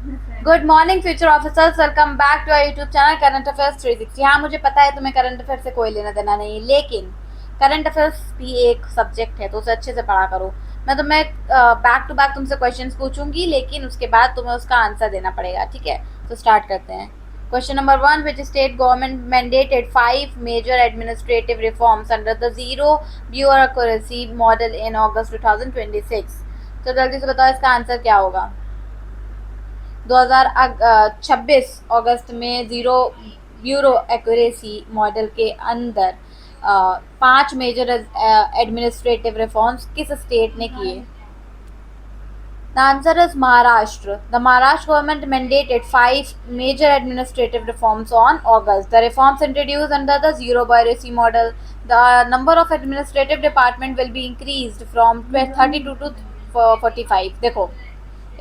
Good morning future officers, welcome back to our YouTube channel current affairs 360। हाँ, मुझे पता है तुम्हें करंट अफेयर्स से कोई लेना देना नहीं, लेकिन करंट अफेयर्स भी एक सब्जेक्ट है तो उसे अच्छे से पढ़ा करो। मैं तुम्हें बैक टू बैक तुमसे क्वेश्चंस पूछूंगी, लेकिन उसके बाद तुम्हें उसका आंसर देना पड़ेगा, ठीक है? तो स्टार्ट करते हैं। Question number 1, which state government mandated 5 major administrative reforms under the zero bureaucracy model in August 2026? तो जल्दी से बताओ इसका आंसर क्या होगा। 2026 अगस्त में जीरो ब्यूरो एक्यूरेसी मॉडल के अंदर 5 मेजर एडमिनिस्ट्रेटिव रिफॉर्म्स किस स्टेट ने किए? The answer is Maharashtra. The Maharashtra government mandated 5 major administrative reforms on August. The reforms introduced under the zero bureaucracy model. The number of administrative department will be increased from 32 to 45. देखो,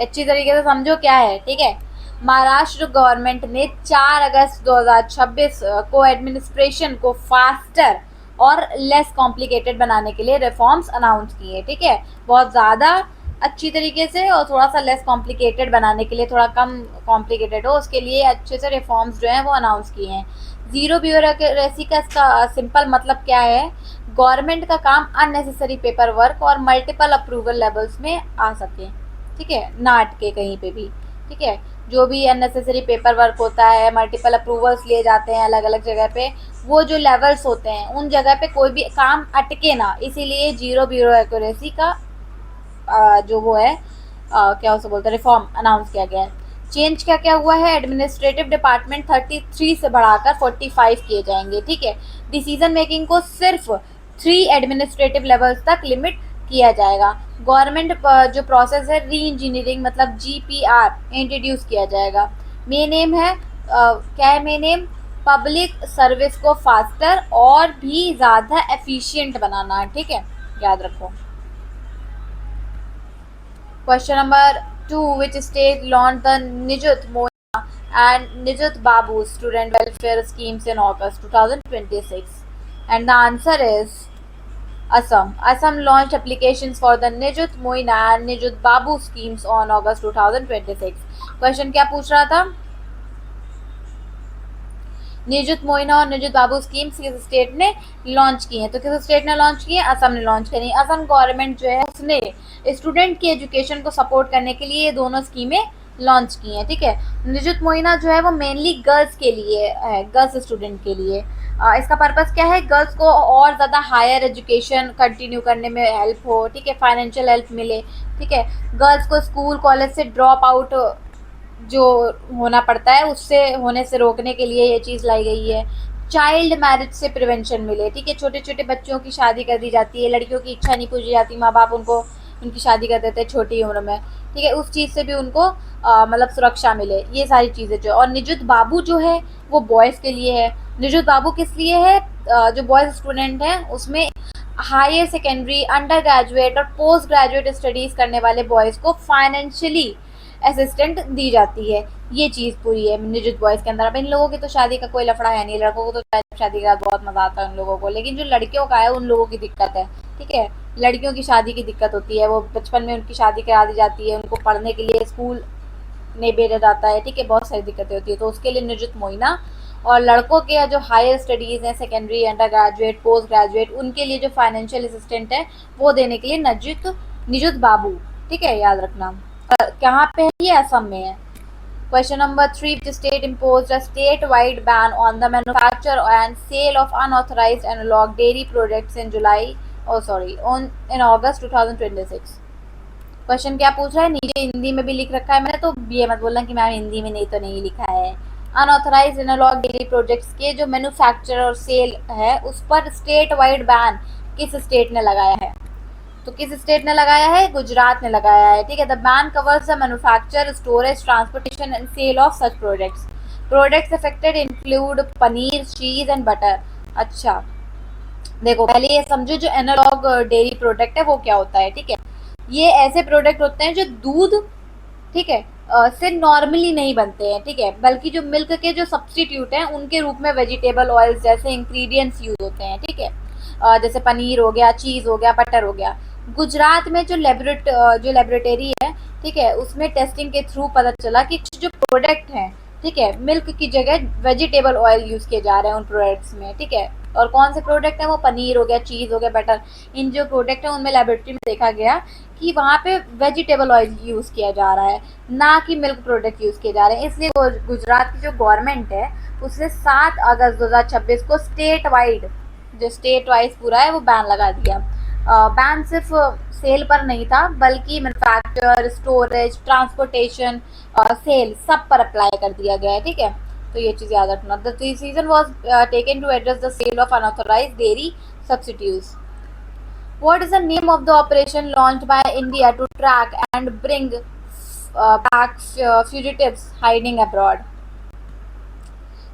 अच्छी तरीके से समझो क्या है, ठीक है? Maharashtra government ने 4 अगस्त 2026 को एडमिनिस्ट्रेशन को फास्टर और लेस कॉम्प्लिकेटेड बनाने के लिए रिफॉर्म्स अनाउंस किए, ठीक है? बहुत ज़्यादा अच्छी तरीके से और थोड़ा सा लेस कॉम्प्लिकेटेड बनाने के लिए, थोड़ा कम कॉम्प्लिकेटेड हो उसके लिए अच्छे से रिफॉर्म्स जो हैं वो अनाउंस किए हैं। ज़ीरो ब्यूरोक्रेसी का इसका सिंपल मतलब क्या है? गवर्नमेंट का काम अननेसेसरी पेपर वर्क और मल्टीपल अप्रूवल लेवल्स में आ सके, ठीक है? ना अटके कहीं पे भी, ठीक है? जो भी अननेसेसरी पेपर वर्क होता है, मल्टीपल अप्रूवल्स लिए जाते हैं अलग अलग जगह पे, वो जो लेवल्स होते हैं उन जगह पे कोई भी काम अटके ना, इसीलिए जीरो ब्यूरो एक्यूरेसी का जो वो है क्या उसे बोलते हैं, रिफॉर्म अनाउंस किया गया है। चेंज क्या क्या हुआ है? एडमिनिस्ट्रेटिव डिपार्टमेंट 33 से बढ़ाकर 45 किए जाएंगे, ठीक है? डिसीजन मेकिंग को सिर्फ 3 एडमिनिस्ट्रेटिव लेवल्स तक लिमिट किया जाएगा। गवर्नमेंट जो प्रोसेस है री इंजीनियरिंग मतलब GPR इंट्रोड्यूस किया जाएगा। मेन एम है क्या है मेन एम? पब्लिक सर्विस को फास्टर और भी ज़्यादा एफिशिएंट बनाना, ठीक है? याद रखो। Question number 2, which state launched the Nijut Moina and Nijut Babu student welfare schemes in August 2026? And the answer is Assam. Assam launched applications for the Nijut Moina and Nijut Babu schemes on August 2026. Question क्या पूछ रहा था? Nijut Moina और निजुत बाबू schemes किस state ने launch की हैं? तो किस स्टेट ने लॉन्च की है? असम ने लॉन्च करी। असम गवर्नमेंट जो है उसने स्टूडेंट की एजुकेशन को सपोर्ट करने के लिए ये दोनों स्कीमें लॉन्च की हैं, ठीक है? निजुत मोइना जो है वो मेनली गर्ल्स के लिए है, गर्ल्स स्टूडेंट के लिए। इसका पर्पस क्या है? गर्ल्स को और ज़्यादा हायर एजुकेशन कंटिन्यू करने में हेल्प हो, ठीक है? फाइनेंशियल हेल्प मिले, ठीक है? गर्ल्स को स्कूल कॉलेज से ड्रॉप आउट जो होना पड़ता है उससे होने से रोकने के लिए ये चीज़ लाई गई है। चाइल्ड मैरिज से प्रिवेंशन मिले, ठीक है? छोटे छोटे बच्चों की शादी कर दी जाती है, लड़कियों की इच्छा नहीं पूछी जाती, माँ बाप उनको उनकी शादी कर देते हैं छोटी उम्र में, ठीक है? उस चीज़ से भी उनको मतलब सुरक्षा मिले, ये सारी चीज़ें जो। और निजुत बाबू जो है वो बॉयज़ के लिए है। निजुत बाबू किस लिए है? जो बॉयज़ स्टूडेंट हैं उसमें हायर सेकेंडरी, अंडर ग्रेजुएट और पोस्ट ग्रेजुएट स्टडीज़ करने वाले बॉयज़ को फाइनेंशियली असिस्टेंट दी जाती है। ये चीज़ पूरी है निजुत बॉयज़ के अंदर। अब इन लोगों की तो शादी का कोई लफड़ा है नहीं, लड़कों को तो शादी के बाद बहुत मज़ा आता है उन लोगों को, लेकिन जो लड़कियों का है उन लोगों की दिक्कत है, ठीक है? लड़कियों की शादी की दिक्कत होती है, वो बचपन में उनकी शादी करा दी जाती है, उनको पढ़ने के लिए स्कूल नहीं भेजा जाता है, ठीक है? बहुत सारी दिक्कतें होती है, तो उसके लिए निजुत मोइना। और लड़कों के जो हायर स्टडीज़ हैं, secondary, under graduate, post graduate, उनके लिए जो फाइनेंशियल असिस्टेंट है वो देने के लिए निजुत बाबू, ठीक है? याद रखना। कहाँ पे है ये? असम में है। Question number 3, which state imposed a statewide ban on the manufacture and sale of unauthorized analog dairy products in in August 2026? Question क्या पूछ रहा है? नीचे हिंदी में भी लिख रखा है, मैंने तो ये मत बोलना कि मैम हिंदी में नहीं तो नहीं लिखा है। अनऑथराइज एनालॉग डेयरी प्रोडक्ट्स के जो मैन्युफैक्चर और सेल है उस पर स्टेट वाइड बैन किस स्टेट ने लगाया है? तो किस स्टेट ने लगाया है? गुजरात ने लगाया है, ठीक है? The ban covers the manufacture, storage, transportation and sale of such products. Products affected include paneer, cheese and butter. अच्छा, देखो पहले ये समझो जो एनालॉग डेयरी प्रोडक्ट है वो क्या होता है, ठीक है? ये ऐसे प्रोडक्ट होते हैं जो दूध, ठीक है, से नॉर्मली नहीं बनते हैं, ठीक है? बल्कि जो मिल्क के जो सब्सटीट्यूट हैं उनके रूप में वेजिटेबल ऑयल्स जैसे इंग्रेडिएंट्स यूज होते हैं, ठीक है? जैसे पनीर हो गया, चीज़ हो गया, बटर हो गया। गुजरात में जो लेबोरेटरी है, ठीक है, उसमें टेस्टिंग के थ्रू पता चला कि जो प्रोडक्ट हैं, ठीक है, मिल्क की जगह वेजिटेबल ऑयल यूज किए जा रहे हैं उन प्रोडक्ट्स में, ठीक है। और कौन से प्रोडक्ट है वो पनीर हो गया, चीज हो गया, बटर, इन जो प्रोडक्ट है उनमें लेबोरेटरी में देखा गया कि वहाँ पे वेजिटेबल ऑयल यूज किया जा रहा है, ना कि मिल्क प्रोडक्ट यूज किए जा रहे हैं। इसलिए गुजरात की जो गवर्नमेंट है उसने 7 अगस्त 2026 को स्टेट वाइड, जो स्टेट वाइज पूरा है वो बैन लगा दिया। बैन सिर्फ सेल पर नहीं था बल्कि मैन्युफैक्चर, स्टोरेज, ट्रांसपोर्टेशन, सेल सब पर अप्लाई कर दिया गया है, ठीक है। तो ये चीज़ याद रखना। The decision was taken to address the sale of unauthorised dairy substitutes. What is the name of the operation launched by India to track and bring back fugitives hiding abroad?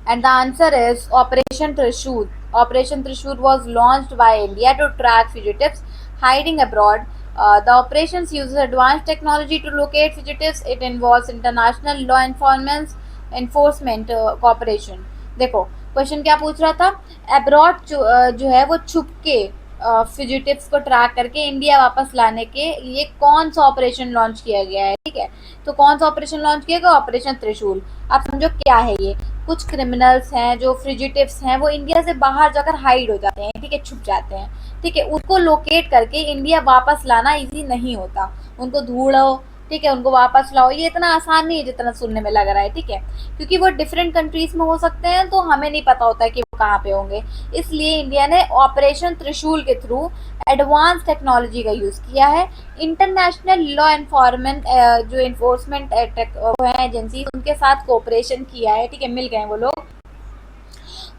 And the answer is Operation Trishul. Operation Trishul was launched by India to track fugitives hiding abroad. The operations uses advanced technology to locate fugitives. It involves international law enforcement cooperation. देखो question क्या पूछ रहा था, abroad जो है वो छुप के फ्यूजिटिव्स को ट्रैक करके इंडिया वापस लाने के लिए कौन सा ऑपरेशन लॉन्च किया गया है, ठीक है। तो कौन सा ऑपरेशन लॉन्च किया गया, ऑपरेशन त्रिशूल। आप समझो क्या है ये, कुछ क्रिमिनल्स हैं जो फ्यूजिटिव्स हैं वो इंडिया से बाहर जाकर हाइड हो जाते हैं, ठीक है, छुप जाते हैं, ठीक है, उनको लोकेट करके इंडिया वापस लाना इजी नहीं होता। उनको ढूंढो, ठीक है, उनको वापस लाओ, ये इतना आसान नहीं है जितना सुनने में लग रहा है, ठीक है, क्योंकि वो डिफरेंट कंट्रीज में हो सकते हैं तो हमें नहीं पता होता है कि वो कहाँ पे होंगे। इसलिए इंडिया ने ऑपरेशन त्रिशूल के थ्रू एडवांस टेक्नोलॉजी का यूज किया है। इंटरनेशनल लॉ एनफोर्समेंट जो इन्फोर्समेंट एजेंसी उनके साथ कोऑपरेशन किया है, ठीक है, मिल गए वो लोग।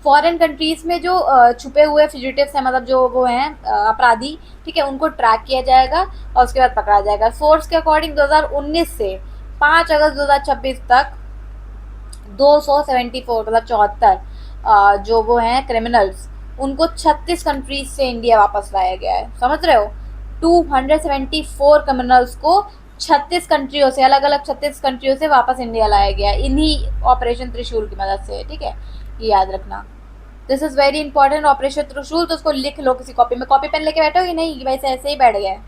फॉरेन कंट्रीज में जो छुपे हुए फ्यूजिटिव्स हैं, मतलब जो वो हैं अपराधी, ठीक है, उनको ट्रैक किया जाएगा और उसके बाद पकड़ा जाएगा। सोर्स के अकॉर्डिंग 2019 से 5 अगस्त 2026 तक 274 मतलब 74 जो वो हैं क्रिमिनल्स, उनको 36 कंट्रीज से इंडिया वापस लाया गया है। समझ रहे हो, 274 क्रिमिनल्स को 36 कंट्रियों से, अलग अलग 36 कंट्रियों से वापस इंडिया लाया गया इन्हीं ऑपरेशन त्रिशूल की मदद से, ठीक है, ये याद रखना। This is very important operation त्रिशूल, तो उसको लिख लो किसी कॉपी में। कॉपी पेन लेके बैठो कि नहीं, वैसे ऐसे ही बैठ गए।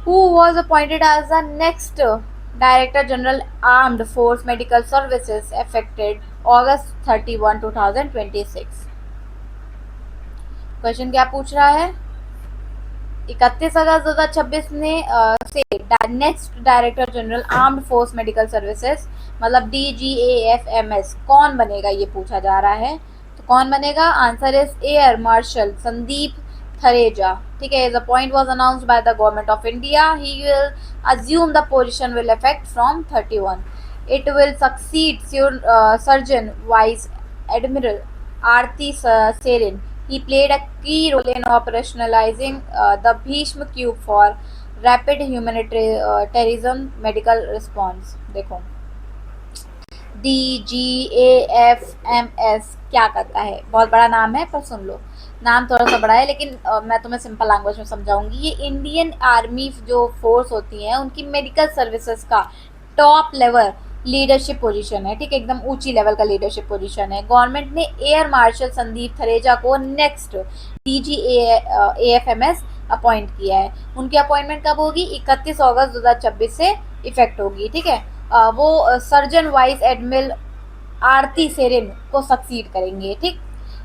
Who was appointed as the next Director General Armed Force Medical Services effective August 31, 2026? Question क्या पूछ रहा है, 31 अगस्त 2026 ने से next director general armed force medical services मतलब DGAFMS कौन बनेगा, ये पूछा जा रहा है। तो कौन बनेगा, answer is air marshal Sandeep Thareja, ठीक है। The point was announced by the government of India. He will assume the position will effect from 31. It will succeed Surgeon Vice Admiral Aarti Serin. He played a key role in operationalizing the Bhishma Cube for rapid humanitarian medical response. देखो DGAFMS क्या करता है, बहुत बड़ा नाम है पर सुन लो, नाम थोड़ा सा बड़ा है लेकिन मैं तुम्हें सिंपल लैंग्वेज में समझाऊंगी। ये इंडियन आर्मी जो फोर्स होती है उनकी मेडिकल सर्विसेज का टॉप लेवल लीडरशिप पोजीशन है, ठीक है, एकदम ऊंची लेवल का लीडरशिप पोजीशन है। गवर्नमेंट ने एयर मार्शल संदीप थरेजा को नेक्स्ट DGAFMS अपॉइंट किया है। उनकी अपॉइंटमेंट कब होगी, 31 अगस्त 2026 से इफेक्ट होगी, ठीक है। वो सर्जन वाइस एडमिरल आरती सेरिन को सक्सीड करेंगे, ठीक।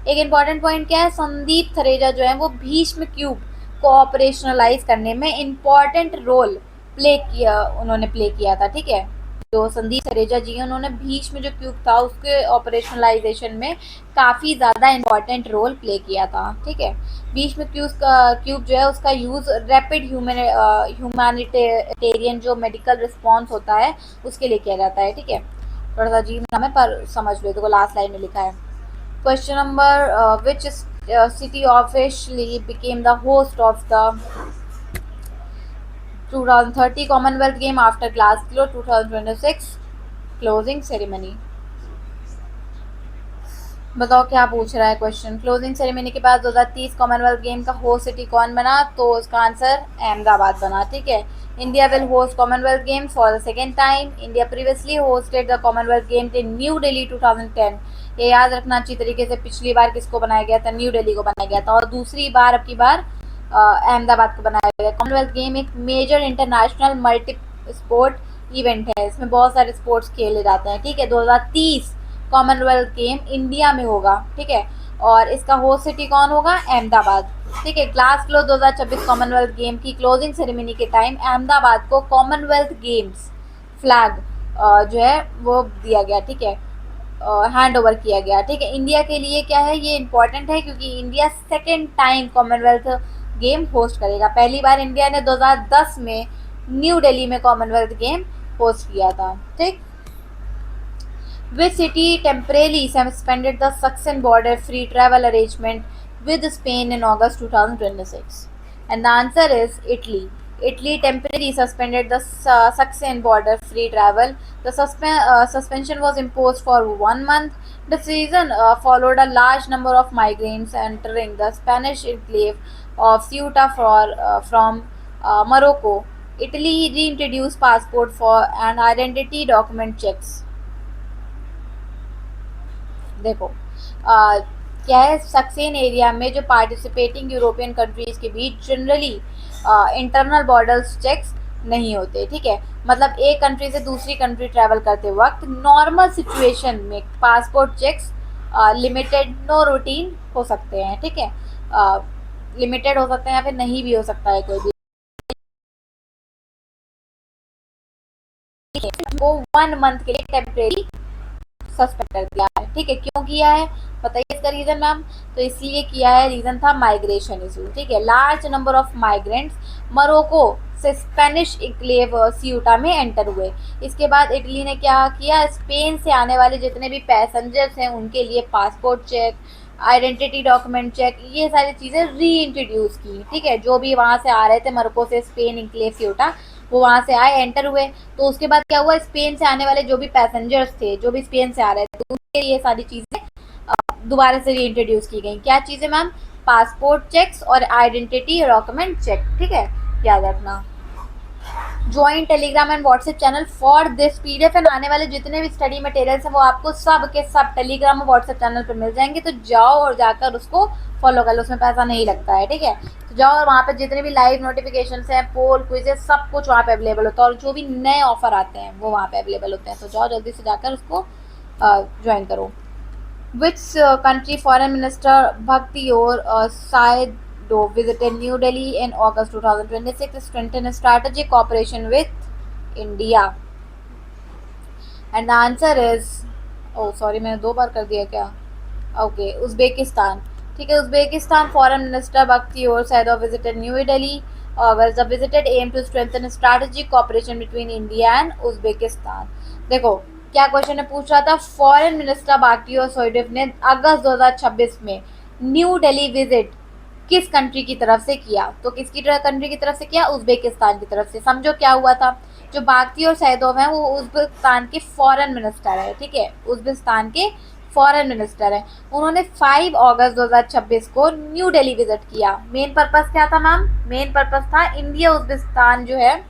एक इम्पॉर्टेंट पॉइंट क्या है, संदीप थरेजा जो है वो भीष्म क्यूब को ऑपरेशनलाइज करने में इम्पॉर्टेंट रोल उन्होंने प्ले किया था, ठीक है। जो संदीप थरेजा जी हैं उन्होंने भीष्म जो क्यूब था उसके ऑपरेशनलाइजेशन में काफ़ी ज़्यादा इम्पॉर्टेंट रोल प्ले किया था, ठीक है। भीष्म क्यूब जो है उसका यूज़ रैपिड ह्यूमैनिटेरियन जो मेडिकल रिस्पॉन्स होता है उसके लिए किया जाता है, ठीक है। थोड़ा सा अजीब नाम है पर समझ लो, देखो लास्ट लाइन में लिखा है। Question number, which city officially became the host of the 2030 Commonwealth Game after Glasgow 2026 closing ceremony. बताओ क्या पूछ रहा है क्वेश्चन, क्लोजिंग सेरेमनी के बाद 2030 कॉमनवेल्थ गेम का होस्ट सिटी कौन बना, तो उसका आंसर अहमदाबाद बना, ठीक है। India will host Commonwealth games for the second time. India previously hosted the Commonwealth games in new Delhi 2010। ये याद रखना अच्छी तरीके से, पिछली बार किसको बनाया गया था, न्यू दिल्ली को बनाया गया था, और दूसरी बार अब की बार अहमदाबाद को बनाया गया। कॉमनवेल्थ गेम एक मेजर इंटरनेशनल स्पोर्ट इवेंट है, इसमें बहुत सारे स्पोर्ट्स खेले जाते हैं, ठीक है। 2030 कॉमनवेल्थ गेम इंडिया में होगा, ठीक है, और इसका होस्ट सिटी कौन होगा? अहमदाबाद, ठीक है। ग्लास क्लोज 2026 कॉमनवेल्थ गेम की क्लोजिंग सेरेमनी के टाइम अहमदाबाद को कॉमनवेल्थ गेम्स फ्लैग जो है वो दिया गया, ठीक है, हैंड ओवर किया गया, ठीक है। इंडिया के लिए क्या है ये इम्पोर्टेंट है क्योंकि India second time Commonwealth game host करेगा। पहली बार इंडिया ने 2010 में न्यू दिल्ली में कॉमनवेल्थ गेम होस्ट किया था, ठीक। Which city temporarily suspended the Succession border free travel arrangement with Spain in August 2026? And the answer is Italy. Italy temporarily suspended the Succession border free travel. The suspension was imposed for 1 month. The decision followed a large number of migrants entering the Spanish enclave of Ceuta from Morocco. Italy reintroduced passport for and identity document checks. देखो क्या है, suction area में जो participating European countries के बीच generally internal borders checks नहीं होते, ठीक है। मतलब एक कंट्री से दूसरी कंट्री ट्रैवल करते वक्त नॉर्मल सिचुएशन में passport checks limited no routine हो सकते हैं, ठीक है, लिमिटेड हो सकते हैं या फिर नहीं भी हो सकता है कोई भी, वो 1 मंथ के लिए टेम्परेरी सस्पेंड कर दिया है, ठीक है। क्यों किया है बताइए इसका रीजन मैम? तो इसलिए किया है, रीजन था माइग्रेशन इशू, ठीक है। Large number of migrants Morocco से स्पेनिश इक्लेव सियूटा में एंटर हुए। इसके बाद इटली ने क्या किया, स्पेन से आने वाले जितने भी पैसेंजर्स हैं उनके लिए passport check, identity document check, ये सारी चीज़ें री इंट्रोड्यूस की, ठीक है। जो भी वहाँ से आ रहे थे मोरक्को से स्पेन इक्लेव सियूटा, वो वहाँ से आए, एंटर हुए, तो उसके बाद क्या हुआ, स्पेन से आने वाले जो भी पैसेंजर्स थे, जो भी स्पेन से आ रहे थे, उनके लिए सारी चीज़ें दोबारा से रीइंट्रोड्यूस की गई। क्या चीज़ें मैम? पासपोर्ट चेक्स और आइडेंटिटी डॉक्यूमेंट चेक, ठीक है, याद रखना। Joint Telegram and WhatsApp channel for this PDF and आने वाले जितने भी स्टडी मटेरियल्स हैं वो आपको सब के सब टेलीग्राम और व्हाट्सएप चैनल पर मिल जाएंगे, तो जाओ और जाकर उसको फॉलो कर लो, उसमें पैसा नहीं लगता है, ठीक है। तो जाओ और वहाँ पे जितने भी लाइव नोटिफिकेशन हैं, पोल क्विजेस, सब कुछ वहाँ पे अवेलेबल होता है, और जो भी नए ऑफर आते हैं वो वहाँ पे अवेलेबल होते हैं, तो जाओ जल्दी से जाकर उसको ज्वाइन करो। Which country foreign minister Bhaktiyor Saido visited New Delhi in August 2026 to strengthen strategic cooperation with India? And the answer is, oh sorry मैंने 2 बार कर दिया क्या? Okay, उज़्बेकिस्तान, ठीक है। Uzbekistan foreign minister Bhaktiyor Saido visited New Delhi August. The visited aim to strengthen strategic cooperation between India and Uzbekistan. देखो क्या question पूछ रहा था, फॉरेन मिनिस्टर बाक्टियोर सोइडोव ने अगस्त 2026 में न्यू दिल्ली विजिट किस कंट्री की तरफ से किया? तो किसकी कंट्री की तरफ से किया? उज़्बेकिस्तान की तरफ से। समझो क्या हुआ था, जो बाक्टियोर सैदोव हैं वो उज़्बेकिस्तान के फॉरेन मिनिस्टर है, ठीक है, उज़्बेकिस्तान के फॉरेन मिनिस्टर हैं। उन्होंने 5 अगस्त 2026 को न्यू दिल्ली विजिट किया। मेन पर्पस क्या था मैम? मेन पर्पस था इंडिया उज़्बेकिस्तान जो है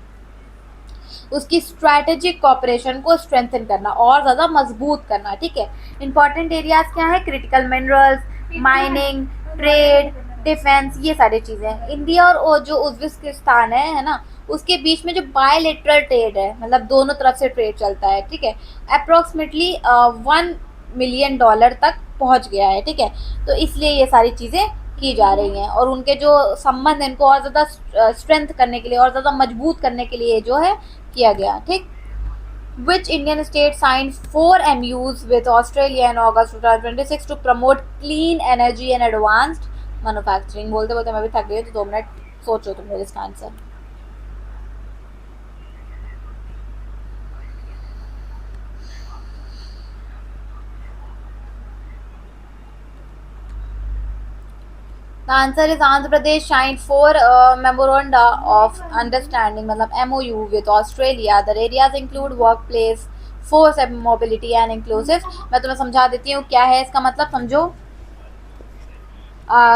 उसकी स्ट्रैटेजिक कॉपरेशन को स्ट्रेंथन करना और ज़्यादा मजबूत करना, ठीक है। इंपॉर्टेंट एरियाज क्या है? Critical minerals, mining, trade, defence, ये सारी चीज़ें। इंडिया और जो उज़्बेकिस्तान है ना, उसके बीच में जो बायलेटरल ट्रेड है, मतलब दोनों तरफ से ट्रेड चलता है, ठीक है, अप्रोक्सीमेटली $1 मिलियन तक पहुंच गया है, ठीक है। तो इसलिए ये सारी चीज़ें की जा रही हैं, और उनके जो संबंध हैं इनको और ज़्यादा स्ट्रेंथ करने के लिए और ज़्यादा मजबूत करने के लिए जो है किया गया, ठीक। Which Indian state signed 4 MOUs with Australia in August 2026 to promote clean energy and advanced manufacturing? बोलते बोलते मैं भी थक गई, तो 2 मिनट सोचो तुम मेरे इसका answer. The answer is Andhra Pradesh signed 4 memoranda of understanding, मतलब MOU with Australia. The areas include workplace, force mobility and inclusive. मैं तुम्हें समझा देती हूँ क्या है इसका मतलब, समझो।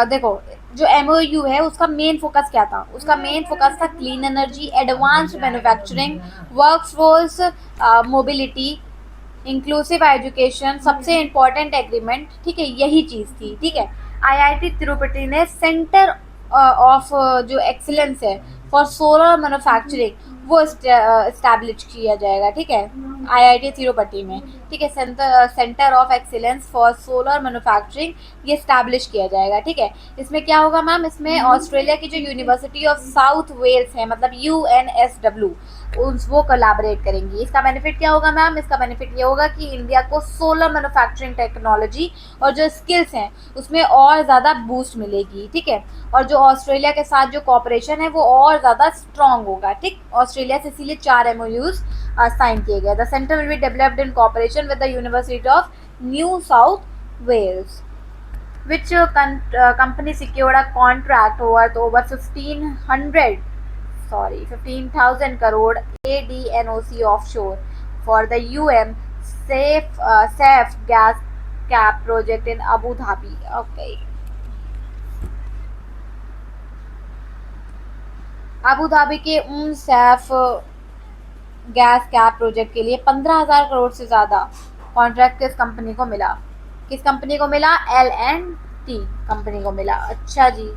देखो जो MOU है उसका मेन फोकस क्या था? उसका मेन फोकस था clean energy, advanced manufacturing, workforce mobility, inclusive education, सबसे इम्पोर्टेंट एग्रीमेंट, ठीक है, यही चीज़ थी, ठीक है। IIT तिरुपति ने सेंटर ऑफ जो एक्सीलेंस है फॉर सोलर मैन्युफैक्चरिंग वो इस्टेब्लिश किया जाएगा, ठीक है, IIT तिरुपति में, ठीक है, centre of excellence for solar manufacturing, ये इस्टेब्लिश किया जाएगा, ठीक है। इसमें क्या होगा मैम, इसमें ऑस्ट्रेलिया की जो यूनिवर्सिटी ऑफ साउथ वेल्स है, मतलब UNSW, वो कोलैबोरेट करेंगी। इसका बेनिफिट क्या होगा मैम, इसका बेनिफिट ये होगा कि इंडिया को सोलर मैन्युफैक्चरिंग टेक्नोलॉजी और जो स्किल्स हैं उसमें और ज़्यादा बूस्ट मिलेगी, ठीक है। और जो ऑस्ट्रेलिया के साथ जो कॉपरेशन है वो और ज़्यादा स्ट्रॉन्ग होगा, ठीक। ऑस्ट्रेलिया से इसीलिए 4 MOUs साइन किए गए। The centre will be developed in cooperation with the University of New South Wales, which company secured a contract worth over 15,000 crore ADNOC offshore for the SAF gas cap project in Abu Dhabi. Okay. Abu Dhabi के Saif gas cap project के लिए 15,000 करोड़ से ज़्यादा contract किस company को मिला? किस company को मिला? L&T कंपनी को मिला। अच्छा जी।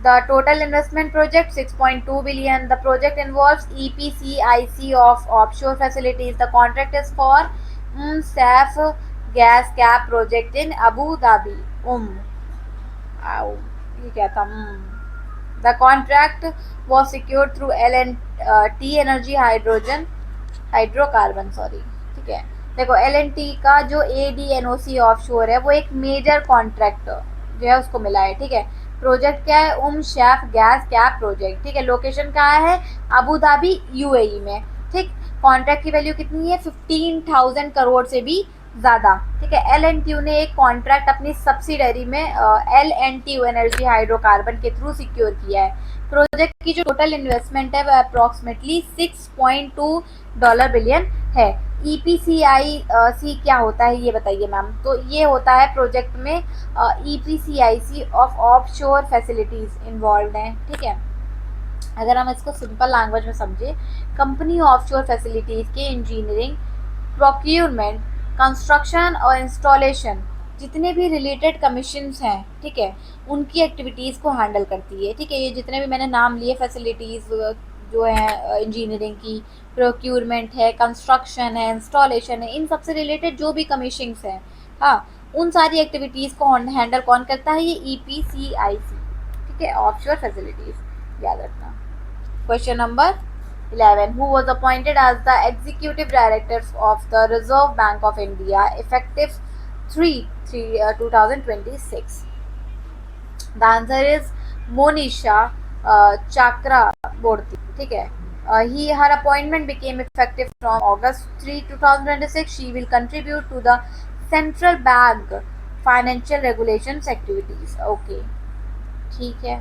The total investment project 6.2 billion. The project involves EPCIC of offshore facilities. The contract is for Saf gas cap project in Abu Dhabi. ये क्या था? The contract was secured through L&T Energy hydrocarbon, sorry, ठीक है। देखो L&T का जो ADNOC offshore है वो एक मेजर कॉन्ट्रैक्ट जो है उसको मिला है, ठीक है। प्रोजेक्ट क्या है? सैफ गैस कैप प्रोजेक्ट, ठीक है। लोकेशन कहाँ है? अबू धाबी UAE में, ठीक। कॉन्ट्रैक्ट की वैल्यू कितनी है? 15,000 करोड़ से भी ज़्यादा, ठीक है। L&T ने एक कॉन्ट्रैक्ट अपनी सब्सिडरी में L&T एनर्जी हाइड्रोकार्बन के थ्रू सिक्योर किया है। प्रोजेक्ट की जो टोटल इन्वेस्टमेंट है वो अप्रॉक्सीमेटली $6.2 बिलियन है। EPCIC क्या होता है ये बताइए मैम। तो ये होता है प्रोजेक्ट में EPCIC of offshore facilities involve हैं, ठीक है। अगर हम इसको सिंपल लैंग्वेज में समझे, कंपनी ऑफशोर फैसिलिटीज के इंजीनियरिंग, प्रोक्यूरमेंट, कंस्ट्रक्शन और इंस्टॉलेशन जितने भी रिलेटेड कमीशंस हैं, ठीक है, उनकी एक्टिविटीज़ को हैंडल करती है, ठीक है। ये जितने भी मैंने नाम लिए फैसिलिटीज़ जो है इंजीनियरिंग की, प्रोक्यूरमेंट है, कंस्ट्रक्शन है, इंस्टॉलेशन है, इन सबसे रिलेटेड जो भी कमीशंस हैं, हाँ, उन सारी एक्टिविटीज़ को हैंडल कौन करता है? ये EPCIC, ठीक है, ऑफशोर फैसिलिटीज़, याद रखना। Question number 11. Who was appointed as the Executive Director of the Reserve Bank of India effective 3/3/2026? The answer is Monisha Chakraborty, ठीक है। Her appointment became effective from August 3, 2026. She will contribute to the central bank financial regulations activities. Okay, ठीक है।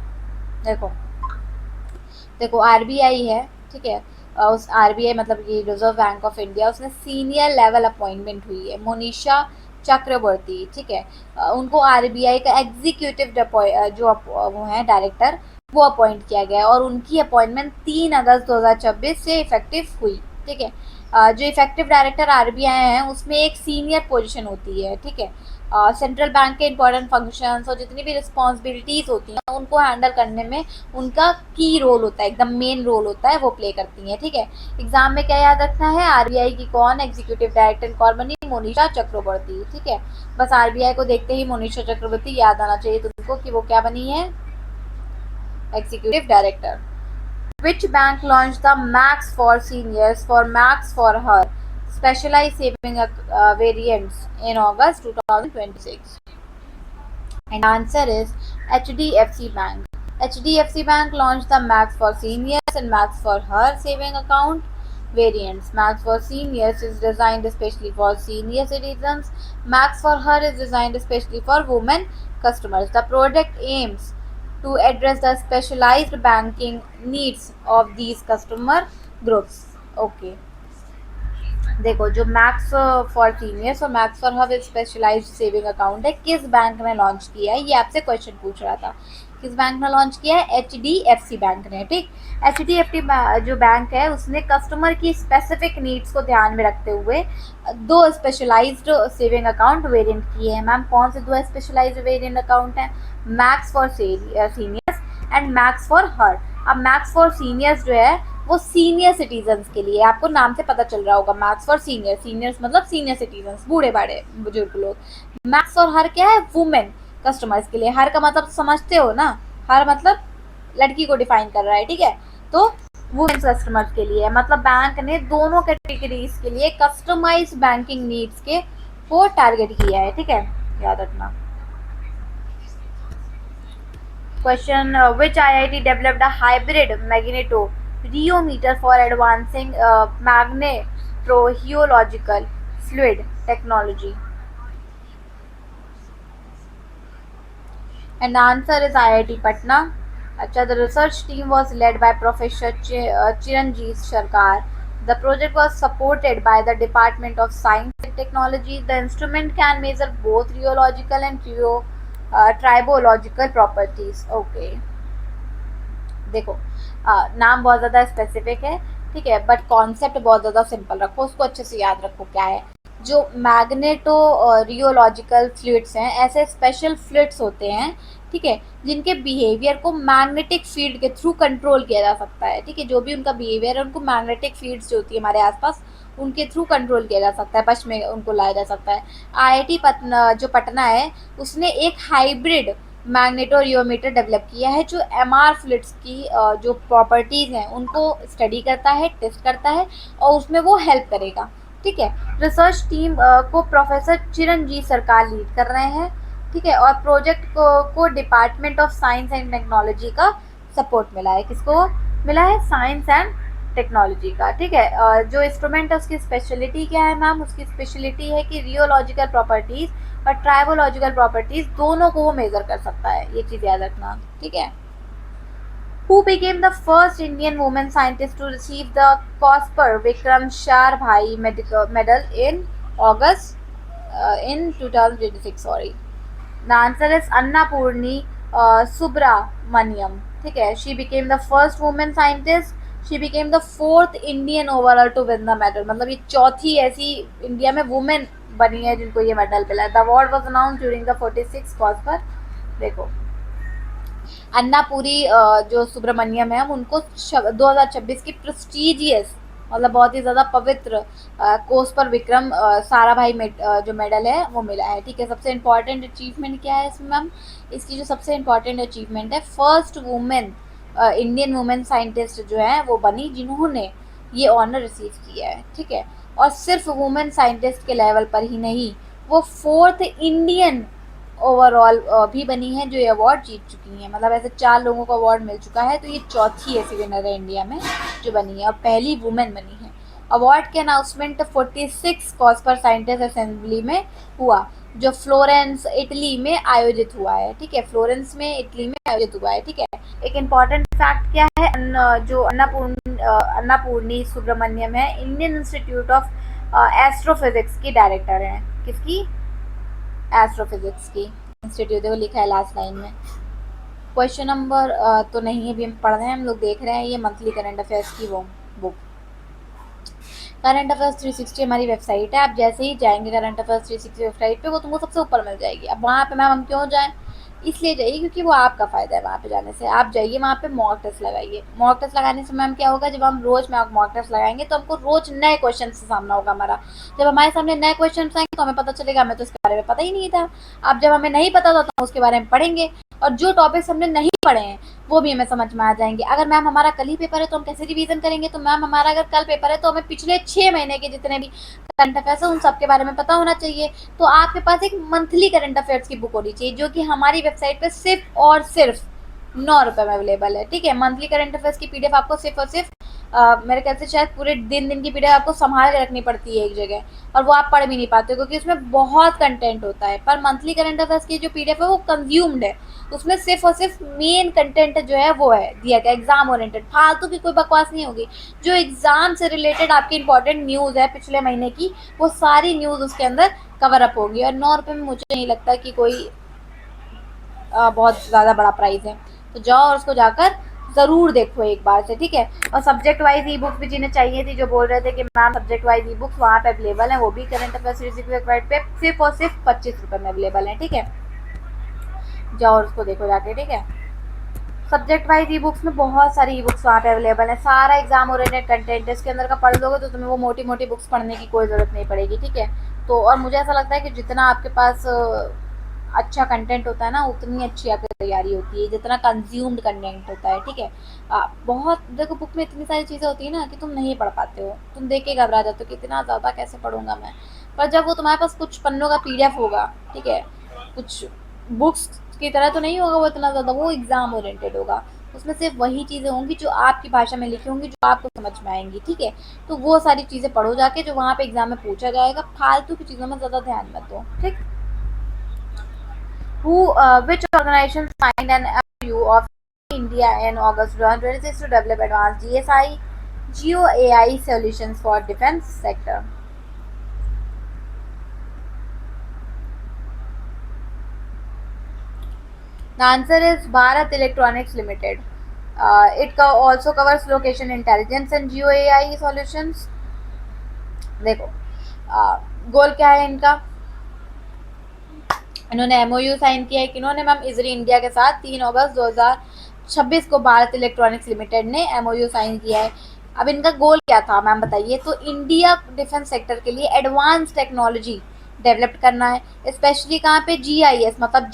देखो RBI है, ठीक है, उस RBI मतलब ये रिजर्व बैंक ऑफ इंडिया, उसने सीनियर लेवल अपॉइंटमेंट हुई है मोनिशा चक्रवर्ती, ठीक है। उनको RBI का एग्जीक्यूटिव जो वो है डायरेक्टर, वो अपॉइंट किया गया और उनकी अपॉइंटमेंट 3 अगस्त 2026 से इफेक्टिव हुई, ठीक है। जो इफेक्टिव डायरेक्टर RBI हैं उसमें एक सीनियर पोजीशन होती है, ठीक है। सेंट्रल बैंक के इंपॉर्टेंट फंक्शंस और जितनी भी रिस्पॉन्सिबिलिटीज़ होती हैं उनको हैंडल करने में उनका की रोल होता है, एकदम मेन रोल होता है, वो प्ले करती हैं, ठीक है। एग्जाम में क्या याद रखना है? RBI की कौन एग्जीक्यूटिव डायरेक्टर कौन बनी? मोनिशा चक्रवर्ती, ठीक है। बस RBI को देखते ही मोनिशा चक्रवर्ती याद आना चाहिए तुमको कि वो क्या बनी है? Executive director. Which bank launched the Max for Seniors for Max for Her specialized saving variants in August 2026? And answer is HDFC Bank. HDFC Bank launched the Max for Seniors and Max for Her saving account variants. Max for Seniors is designed especially for senior citizens. Max for Her is designed especially for women customers. The product aims to address the specialized banking needs of these customer groups. Okay. देखो जो Max for seniors और Max for her specialised saving account है, किस bank ने launch किया है? ये आपसे क्वेश्चन पूछ रहा था। किस बैंक ने लॉन्च किया है? HDFC बैंक ने, ठीक। HDFC जो बैंक है उसने कस्टमर की स्पेसिफिक नीड्स को ध्यान में रखते हुए 2 स्पेशलाइज्ड सेविंग अकाउंट वेरिएंट किए हैं। मैम कौन से 2 स्पेशलाइज्ड वेरिएंट अकाउंट हैं? Max for seniors and max for हर। अब मैक्स फॉर सीनियर्स जो है वो सीनियर सिटीजन्स के लिए, आपको नाम से पता चल रहा होगा, मैथ्स फॉर सीनियर, सीनियर्स मतलब सीनियर सिटीजन्स, बूढ़े बाड़े बुजुर्ग लोग। मैथ्स और हर क्या है, वुमेन कस्टमर्स के लिए। हर का मतलब समझते हो ना, हर मतलब लड़की को डिफाइन कर रहा है, ठीक है। तो वुमेन कस्टमर्स के लिए, मतलब बैंक ने दोनों कैटेगरीज के लिए कस्टमाइज बैंकिंग नीड्स के को टारगेट किया है, ठीक है, याद रखना। Question: which IIT developed a hybrid magnetoreometer for advancing magnetoheliological fluid technology? And the answer is IIT Patna. Acha, the research team was led by Professor Chiranjeev Sarkar. The project was supported by the Department of Science and Technology. The instrument can measure both rheological and tribological properties. Okay. देखो, नाम बहुत ज़्यादा specific है, ठीक है, but concept बहुत ज़्यादा simple रखो, उसको अच्छे से याद रखो क्या है। जो मैग्नेटो रियोलॉजिकल फ्लूइड्स हैं, ऐसे स्पेशल फ्लूइड्स होते हैं, ठीक है, जिनके बिहेवियर को मैग्नेटिक फील्ड के थ्रू कंट्रोल किया जा सकता है, ठीक है। जो भी उनका बिहेवियर है, उनको मैग्नेटिक फील्ड्स जो होती है हमारे आसपास, उनके थ्रू कंट्रोल किया जा सकता है, वश में उनको लाया जा सकता है। आईआईटी पटना जो पटना है, उसने एक हाइब्रिड मैग्नेटोरियोमीटर डेवलप किया है, जो एमआर फ्लूइड्स की जो प्रॉपर्टीज़ हैं उनको स्टडी करता है, टेस्ट करता है, और उसमें वो हेल्प करेगा, ठीक है। रिसर्च टीम को प्रोफेसर चिरंजीव सरकार लीड कर रहे हैं, ठीक है, और प्रोजेक्ट को department of science and technology का सपोर्ट मिला है। किसको मिला है? साइंस एंड टेक्नोलॉजी का, ठीक है। जो इंस्ट्रूमेंट है उसकी स्पेशलिटी क्या है मैम? उसकी स्पेशलिटी है कि रियोलॉजिकल प्रॉपर्टीज़ और ट्राइबोलॉजिकल प्रॉपर्टीज़ दोनों को वो मेजर कर सकता है, ये चीज़ याद रखना, ठीक है। Who became the first Indian woman scientist to receive the Cosper Vikram Sarabhai medal in August in 2026? Sorry, the answer is Annapurni Subramaniam. ठीक है, she became the first woman scientist. She became the fourth Indian overall to win the medal. मतलब ये चौथी ऐसी India में women बनी है जिनको ये मेडल मिला है। The award was announced during the 46th Cosper. देखो, अन्नापुरी जो सुब्रमण्यम है, उनको 2026 की प्रेस्टिजियस मतलब बहुत ही ज़्यादा पवित्र कोस्पर विक्रम साराभाई जो मेडल है वो मिला है, ठीक है। सबसे इम्पॉर्टेंट अचीवमेंट क्या है इसमें मैम? इसकी जो सबसे इम्पॉर्टेंट अचीवमेंट है, first women Indian women scientist जो है वो बनी जिन्होंने ये ऑनर रिसीव किया है, ठीक है। और सिर्फ वुमेन साइंटिस्ट के लेवल पर ही नहीं, वो फोर्थ इंडियन ओवरऑल भी बनी है जो ये अवार्ड जीत चुकी हैं। मतलब ऐसे 4 लोगों को अवार्ड मिल चुका है, तो ये चौथी ऐसी विनर है इंडिया में जो बनी है और पहली वुमेन बनी है। अवार्ड के अनाउंसमेंट 46 कॉस्पर साइंटिस्ट असेंबली में हुआ, जो फ्लोरेंस इटली में आयोजित हुआ है, ठीक है। फ्लोरेंस में इटली में आयोजित हुआ है, ठीक है। एक इम्पॉर्टेंट फैक्ट क्या है, जो अन्नापूर्णी सुब्रमण्यम है, इंडियन इंस्टीट्यूट ऑफ एस्ट्रोफिजिक्स की डायरेक्टर हैं। किसकी? एस्ट्रोफिजिक्स की इंस्टीट्यूट, देखो लिखा है लास्ट लाइन में। क्वेश्चन नंबर तो नहीं है, अभी हम पढ़ रहे हैं, हम लोग देख रहे हैं ये मंथली करंट अफेयर्स की वो बुक। करंट अफेयर्स 360 हमारी वेबसाइट है, आप जैसे ही जाएंगे करंट अफेयर्स 360 वेबसाइट पे, वो तुमको सबसे ऊपर मिल जाएगी। अब वहाँ पे मैम हम क्यों जाएं? इसलिए जाइए क्योंकि वो आपका फ़ायदा है वहाँ पे जाने से। आप जाइए वहाँ पे मॉक टेस्ट लगाइए। मॉक टेस्ट लगाने से मैम क्या होगा, जब हम रोज़ मॉक टेस्ट लगाएंगे तो हमको रोज़ नए क्वेश्चन से सामना होगा हमारा। जब हमारे सामने नए क्वेश्चन आएंगे तो हमें पता चलेगा हमें तो इसके बारे में पता ही नहीं था। अब जब हमें नहीं पता था तो हम उसके बारे में पढ़ेंगे, और जो टॉपिक्स हमने नहीं पढ़े हैं वो भी हमें समझ में आ जाएंगे। अगर मैम हमारा कल ही पेपर है तो हम कैसे रिवीजन करेंगे? तो मैम हमारा अगर कल पेपर है तो हमें पिछले 6 महीने के जितने भी करंट अफेयर्स है उन सब के बारे में पता होना चाहिए। तो आपके पास एक मंथली करंट अफेयर्स की बुक होनी चाहिए, जो कि हमारी वेबसाइट पे सिर्फ और सिर्फ 9 रुपए में अवेलेबल है, ठीक है। मंथली करंट अफेयर्स की पीडीएफ आपको सिर्फ और सिर्फ मेरे ख्याल से शायद पूरे दिन की पीडीएफ आपको संभाल के रखनी पड़ती है एक जगह, और वो आप पढ़ भी नहीं पाते क्योंकि उसमें बहुत कंटेंट होता है। पर मंथली करंट अफेयर्स की जो पीडीएफ है वो कंज्यूम्ड है, उसमें सिर्फ और सिर्फ मेन कंटेंट जो है वो है दिया गया, एग्जाम ओरिएंटेड, फालतू की कोई बकवास नहीं होगी। जो एग्जाम से रिलेटेड आपकी इंपॉर्टेंट न्यूज़ है पिछले महीने की, वो सारी न्यूज़ उसके अंदर कवर अप होगी। और 9 रुपये में मुझे नहीं लगता कि कोई बहुत ज़्यादा बड़ा प्राइस है। तो जाओ और उसको जाकर ज़रूर देखो एक बार से, ठीक है। और सब्जेक्ट वाइज ई बुक्स भी जिन्हें चाहिए थी, जो बोल रहे थे कि ma'am subject wise e books वहाँ पे अवेलेबल हैं, वो भी करंट अफेयर्स वेबसाइट पे सिर्फ और सिर्फ 25 रुपये में अवेलेबल हैं, ठीक है। जाओ और उसको देखो जाके, ठीक है। सब्जेक्ट वाइज ई बुक्स में बहुत सारी ई बुक्स वहाँ पे अवेलेबल है, सारा एग्जाम ओरिएंटेड कंटेंट इसके अंदर का पढ़ लोगे तो तुम्हें वो मोटी मोटी बुक्स पढ़ने की कोई ज़रूरत नहीं पड़ेगी, ठीक है। तो और मुझे ऐसा लगता है कि जितना आपके पास अच्छा कंटेंट होता है ना, उतनी अच्छी आपकी तैयारी होती है, जितना कंज्यूम्ड कंटेंट होता है, ठीक है। बहुत देखो, बुक में इतनी सारी चीज़ें होती है ना कि तुम नहीं पढ़ पाते हो, तुम देख के घबरा जाते हो कि इतना ज़्यादा कैसे पढ़ूंगा मैं। पर जब वो तुम्हारे पास कुछ पन्नों का पीडीएफ होगा, ठीक है, कुछ बुक्स की तरह तो नहीं होगा वो इतना ज़्यादा, वो एग्ज़ाम ओरिएंटेड होगा, उसमें सिर्फ वही चीज़ें होंगी जो आपकी भाषा में लिखी होंगी, जो आपको समझ में आएंगी, ठीक है। तो वो सारी चीज़ें पढ़ो जाके, जो वहाँ पे एग्जाम में पूछा जाएगा, फालतू की चीज़ों में ज़्यादा ध्यान मत दो, ठीक। Which organization signed an MOU of India in August 2026 to develop advanced GSI GeoAI solutions for defense sector? The answer is Bharat Electronics Limited. It also covers location intelligence and GeoAI solutions. देखो, गोल क्या है इनका, इन्होंने MOU sign किया है कि इन्होंने ma'am इजरी India के साथ 3 अगस्त 2026 को भारत इलेक्ट्रॉनिक्स लिमिटेड ने एमओयू साइन किया है। अब इनका गोल क्या था मैम बताइए। तो इंडिया डिफेंस सेक्टर के लिए एडवांस टेक्नोलॉजी डेवलप करना है, स्पेशली कहाँ पे, जीआईएस मतलब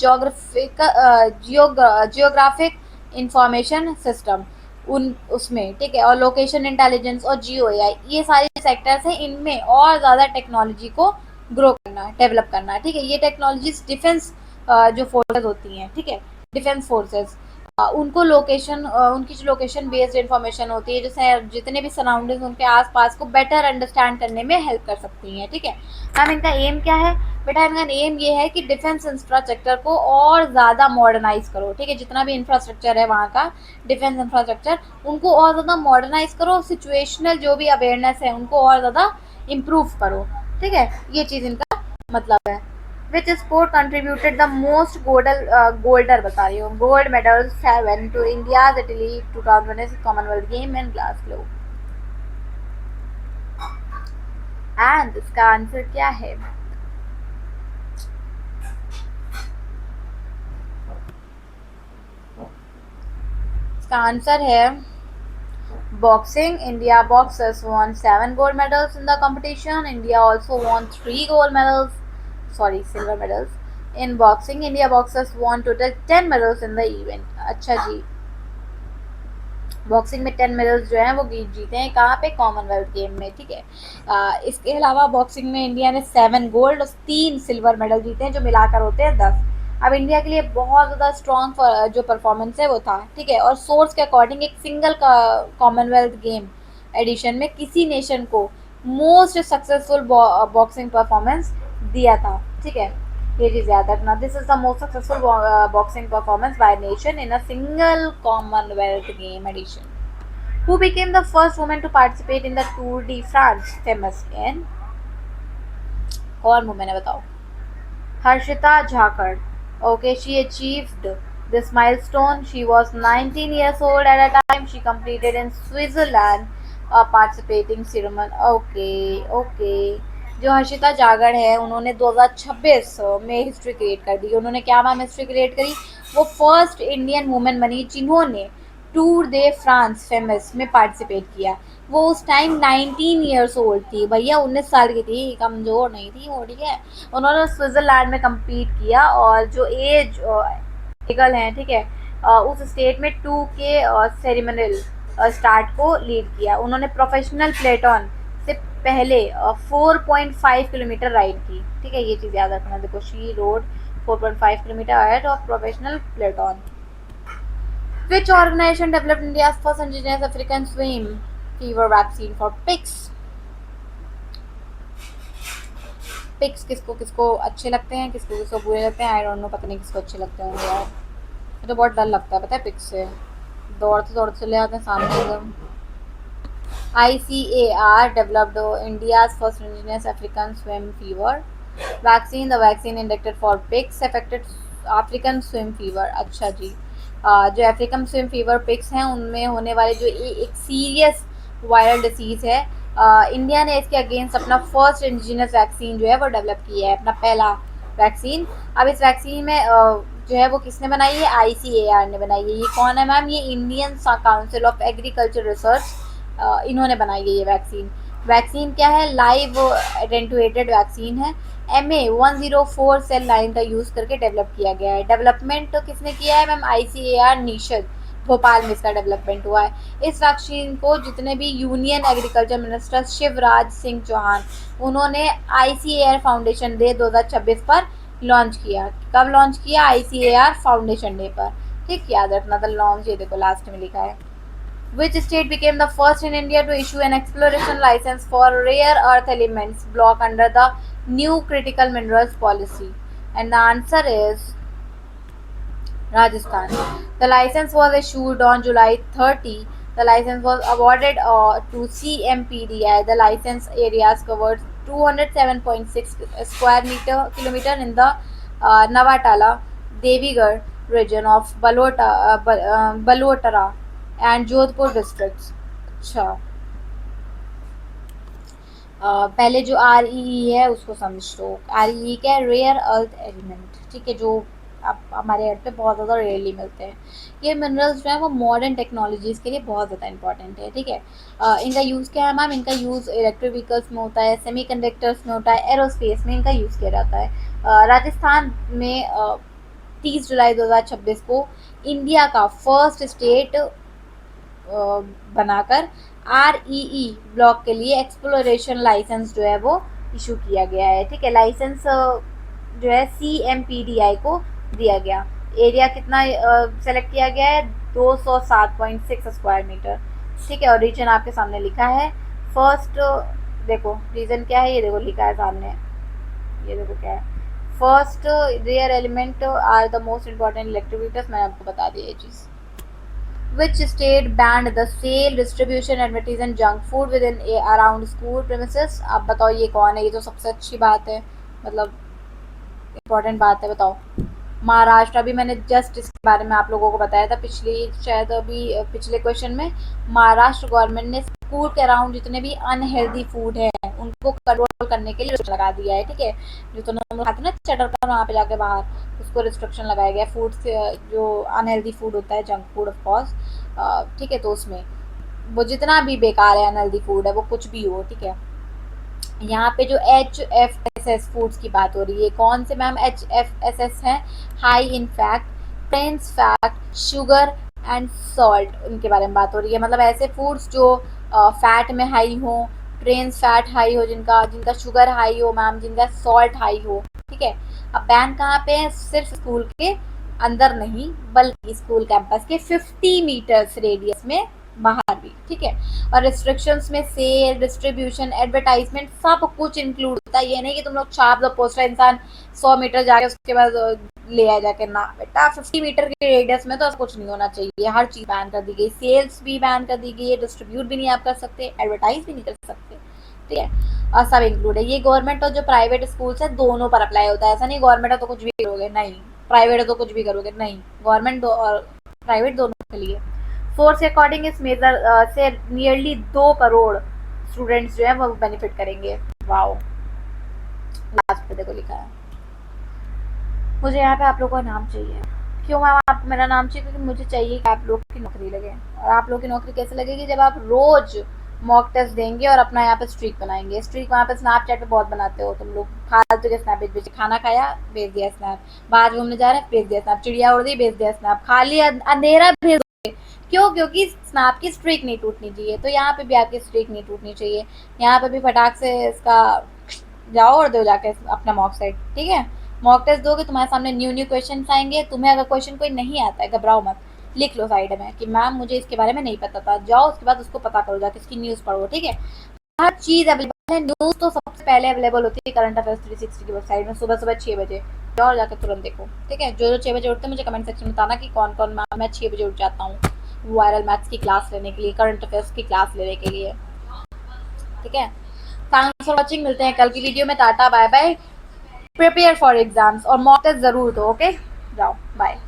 जियोग्राफिक इंफॉर्मेशन सिस्टम, उन उसमें, ठीक है, और लोकेशन इंटेलिजेंस और जीओएआई, ये सारे सेक्टर्स हैं, इनमें और ज़्यादा टेक्नोलॉजी को ग्रो करना है, डेवलप करना है, ठीक है। ये टेक्नोलॉजीज डिफेंस जो फोर्सेज होती हैं, ठीक है, डिफेंस फोर्सेज, उनको लोकेशन, उनकी जो लोकेशन बेस्ड इंफॉर्मेशन होती है, जैसे जितने भी सराउंडिंग उनके आसपास को बेटर अंडरस्टैंड करने में हेल्प कर सकती हैं, ठीक है। मैम इनका एम क्या है बेटा, इनका एम ये है कि डिफेंस इंफ्रास्ट्रक्चर को और ज़्यादा मॉडर्नाइज करो, ठीक है, जितना भी इंफ्रास्ट्रक्चर है वहाँ का डिफेंस इंफ्रास्ट्रक्चर, उनको और ज़्यादा मॉडर्नाइज करो, सिचुएशनल जो भी अवेयरनेस है उनको और ज़्यादा इम्प्रूव करो, ठीक है। ये चीज़ इनका मतलब है। Which sport contributed the most golder बता रही हूँ, gold medals 7 to India's Italy 2026 Commonwealth Game in Glasgow? And इसका आंसर क्या है? इसका आंसर है boxing. India boxers won 7 gold medals in the competition. India also won 3 silver medals in boxing. India boxers won total 10 medals in the event. अच्छा जी, boxing में 10 medals जो हैं वो जीते हैं कहाँ पे, कॉमनवेल्थ गेम में, ठीक है। इसके अलावा बॉक्सिंग में इंडिया ने 7 गोल्ड और 3 सिल्वर मेडल जीते हैं, जो मिलाकर होते हैं 10। अब इंडिया के लिए बहुत ज़्यादा स्ट्रॉन्ग जो परफॉर्मेंस है वो था, ठीक है। और सोर्स के अकॉर्डिंग एक सिंगल कॉमनवेल्थ गेम एडिशन में किसी नेशन को मोस्ट सक्सेसफुल बॉक्सिंग परफॉर्मेंस दिया था, ठीक है। ये चीज़ याद रखना, this is the most successful boxing performance by nation in a single Commonwealth game edition. Who became the first woman to participate in the Tour de France famous in? कौन women है बताओ? Harshita Jakhar. Okay, she achieved this milestone. She was 19 years old at a time. She completed in Switzerland a participating ceremony. Okay. जो हर्षिता जागड़ है उन्होंने 2026 में history create कर दी। उन्होंने क्या मैम हिस्ट्री क्रिएट करी? वो फर्स्ट इंडियन वुमेन बनी जिन्होंने टूर दे फ्रांस फेमस में पार्टिसिपेट किया। वो उस टाइम 19 ईयर्स ओल्ड थी भैया, 19 साल की थी, कमज़ोर नहीं थी वो, ठीक है। उन्होंने स्विट्ज़रलैंड में कम्पीट किया और जो एज लीगल हैं, ठीक है, उस स्टेट में 2 के सेरेमनियल स्टार्ट को लीड किया। उन्होंने प्रोफेशनल प्लेटॉन से पहले 4.5 किलोमीटर राइड की, ठीक है। ये चीज़ याद रखना, देखो she rode 4.5 kilometre ahead of professional peloton. Which organization developed India's first indigenous African swine fever vaccine for pigs? Pigs किसको किसको अच्छे लगते हैं, किसको किसको बुरे लगते हैं, आई डोंट नो, पता नहीं किसको अच्छे लगते होंगे यार। मुझे तो बहुत डर लगता है पता है पिग्स से, दौड़ते दौड़ते चले आते हैं सामने एकदम. ICAR developed India's first indigenous African swine fever vaccine. The vaccine injected for pigs affected African swine fever. अच्छा जी, जो अफ्रीकन स्विम फीवर पिग्स हैं उनमें होने वाले जो एक सीरियस वायरल डिसीज़ है, इंडिया ने इसके अगेंस्ट अपना फर्स्ट इंडिजिनस वैक्सीन जो है वो डेवलप किया है, अपना पहला वैक्सीन. अब इस वैक्सीन में जो है वो किसने बनाई है, ICAR ने बनाई है। ये कौन है मैम, ये Indian council of agriculture research, इन्होंने बनाई है ये वैक्सीन। वैक्सीन क्या है, लाइव एटेंटुएटेड वैक्सीन है। MA-104 सेल लाइन का यूज़ करके डेवलप किया गया है। डेवलपमेंट तो किसने किया है मैम, ICAR निशद, भोपाल में इसका डेवलपमेंट हुआ है। इस वैक्सीन को जितने भी union agriculture minister Shivraj Singh Chauhan, उन्होंने ICAR फाउंडेशन डे 2026 पर लॉन्च किया। कब लॉन्च किया, ICAR फाउंडेशन डे पर। ठीक, याद रखना था लॉन्च, ये देखो लास्ट में लिखा है। Which state became the first in India to issue an exploration license for rare earth elements block under the new critical minerals policy? And the answer is Rajasthan. The license was issued on July 30. The license was awarded to CMPDI. The license areas covered 207.6 square kilometer in the Navatala, Devigarh region of Balotara and Jodhpur districts. अच्छा, पहले जो REE है उसको समझ लो। REE क्या है, rare earth element, ठीक है, जो अब हमारे अर्थ पे बहुत ज़्यादा रेयरली मिलते हैं। ये मिनरल्स जो है वो मॉडर्न टेक्नोलॉजीज़ के लिए बहुत ज़्यादा इंपॉर्टेंट है। ठीक है, इनका यूज़ क्या है मैम, इनका यूज़ इलेक्ट्रिक व्हीकल्स में होता है, सेमीकंडक्टर्स में होता है, एरोस्पेस में इनका यूज़ किया जाता है। राजस्थान में 30 जुलाई 2026 को इंडिया का फर्स्ट स्टेट बनाकर REE ब्लॉक के लिए एक्सप्लोरेशन लाइसेंस जो है वो इशू किया गया है। ठीक है, लाइसेंस जो है CMPDI को दिया गया। एरिया कितना सेलेक्ट किया गया है, 207.6 स्क्वायर मीटर। ठीक है, और रीजन आपके सामने लिखा है। फर्स्ट देखो रीजन क्या है, ये देखो लिखा है सामने, ये देखो क्या है, first rare element are the most important electric, मैंने आपको बता दिया ये चीज़। Which state banned the sale, distribution, advertisement junk food within around school premises? आप बताओ ये कौन है, ये तो सबसे अच्छी बात है, मतलब इम्पोर्टेंट बात है, बताओ। महाराष्ट्र, अभी मैंने जस्ट इसके बारे में आप लोगों को बताया था शायद अभी पिछले क्वेश्चन में। महाराष्ट्र गवर्नमेंट ने स्कूल के अराउंड जितने भी अनहेल्दी फूड है उनको कंट्रोल करने के लिए लगा दिया है। ठीक है, जो तो हम लोग खाते हैं ना चटर पर, वहाँ पे जाके बाहर, उसको रिस्ट्रिक्शन लगाया गया। फूड से जो अनहेल्दी फूड होता है, जंक फूड ऑफ कोर्स, ठीक है, तो उसमें वो जितना भी बेकार है अनहेल्दी फूड है, वो कुछ भी हो, ठीक है। यहाँ पे जो HFSS फूड्स की बात हो रही है, कौन से मैम HFSS हैं, high in fat, trans fat, sugar and salt, इनके बारे में बात हो रही है। मतलब ऐसे फूड्स जो फैट में हाई हो, ट्रांस फैट हाई हो, जिनका शुगर हाई हो मैम, जिनका सॉल्ट हाई हो। ठीक है, अब बैन कहाँ पे है, सिर्फ स्कूल के अंदर नहीं बल्कि स्कूल कैंपस के 50 मीटर्स रेडियस में बाहर भी। ठीक है, और रिस्ट्रिक्शंस में सेल, डिस्ट्रीब्यूशन, एडवर्टाइजमेंट सब कुछ इंक्लूड होता है। ये नहीं कि तुम लोग छाप दो पोस्टर, इंसान 100 मीटर जाके उसके बाद ले आ जाके, ना बेटा, 50 मीटर के रेडियस में तो ऐसा कुछ नहीं होना चाहिए। हर चीज़ बैन कर दी गई, सेल्स भी बैन कर दी गई है, डिस्ट्रीब्यूट भी नहीं आप कर सकते, एडवर्टाइज भी नहीं कर सकते। ठीक है, और सब इंक्लूड है। ये गवर्नमेंट और जो प्राइवेट स्कूल्स है दोनों पर अप्लाई होता है। ऐसा नहीं गवर्नमेंट है तो कुछ भी करोगे, नहीं, प्राइवेट है तो कुछ भी करोगे, नहीं, गवर्नमेंट और प्राइवेट दोनों के लिए। फोर्स के अकॉर्डिंग इस मेजर से नियरली 2 करोड़ स्टूडेंट्स जो है वो बेनिफिट करेंगे। वाओ, लास्ट पे देखो लिखा है। मुझे यहाँ पे आप लोगों का नाम चाहिए। क्यों मैम आपको मेरा नाम चाहिए? क्योंकि मुझे चाहिए कि आप लोग की नौकरी लगे। और आप लोग की नौकरी कैसे लगेगी, जब आप रोज मॉक टेस्ट देंगे और अपना यहाँ पे स्ट्रीक बनाएंगे। स्ट्रीक वहाँ पे स्नैपचैट पे बहुत बनाते हो तुम लोग, फालतू के स्नैप भेज, खाना खाया भेज दिया स्नैप, बाहर घूमने जा रहे हैं भेज दिया स्नैप, चिड़िया उड़ दी भेज दिया स्नैप, खाली अंधेरा भेज। क्यों? क्योंकि स्नैप की स्ट्रीक नहीं टूटनी चाहिए। तो यहाँ पे भी आपकी स्ट्रीक नहीं टूटनी चाहिए। यहाँ पे भी फटाक से इसका जाओ और दो जाके अपना मॉक सेट। ठीक है, मॉक टेस्ट दोगे, तुम्हारे सामने न्यू क्वेश्चन आएंगे। तुम्हें अगर क्वेश्चन कोई नहीं आता है, घबराओ मत, लिख लो साइड में कि मैम मुझे इसके बारे में नहीं पता था। जाओ उसके बाद उसको पता करो, जाके इसकी न्यूज़ पढ़ो। ठीक है, हर चीज़ अवेलेबल है। न्यूज़ तो सबसे पहले अवेलेबल होती है करंट अफेयर्स 360 की वेबसाइट में, सुबह 6 बजे। जाओ और जाकर तुरंत देखो। ठीक है, जो 6 बजे उठते हैं मुझे कमेंट सेक्शन में बताना कि कौन कौन मैम मैं 6 बजे उठ जाता हूँ वायरल मैथ्स की क्लास लेने के लिए, करंट अफेयर्स की क्लास लेने के लिए। ठीक है, थैंक्स फॉर वॉचिंग। मिलते हैं कल की वीडियो में। Tata bye bye. Prepare for exams और मॉक टेस्ट जरूर दो। ओके, जाओ, बाय।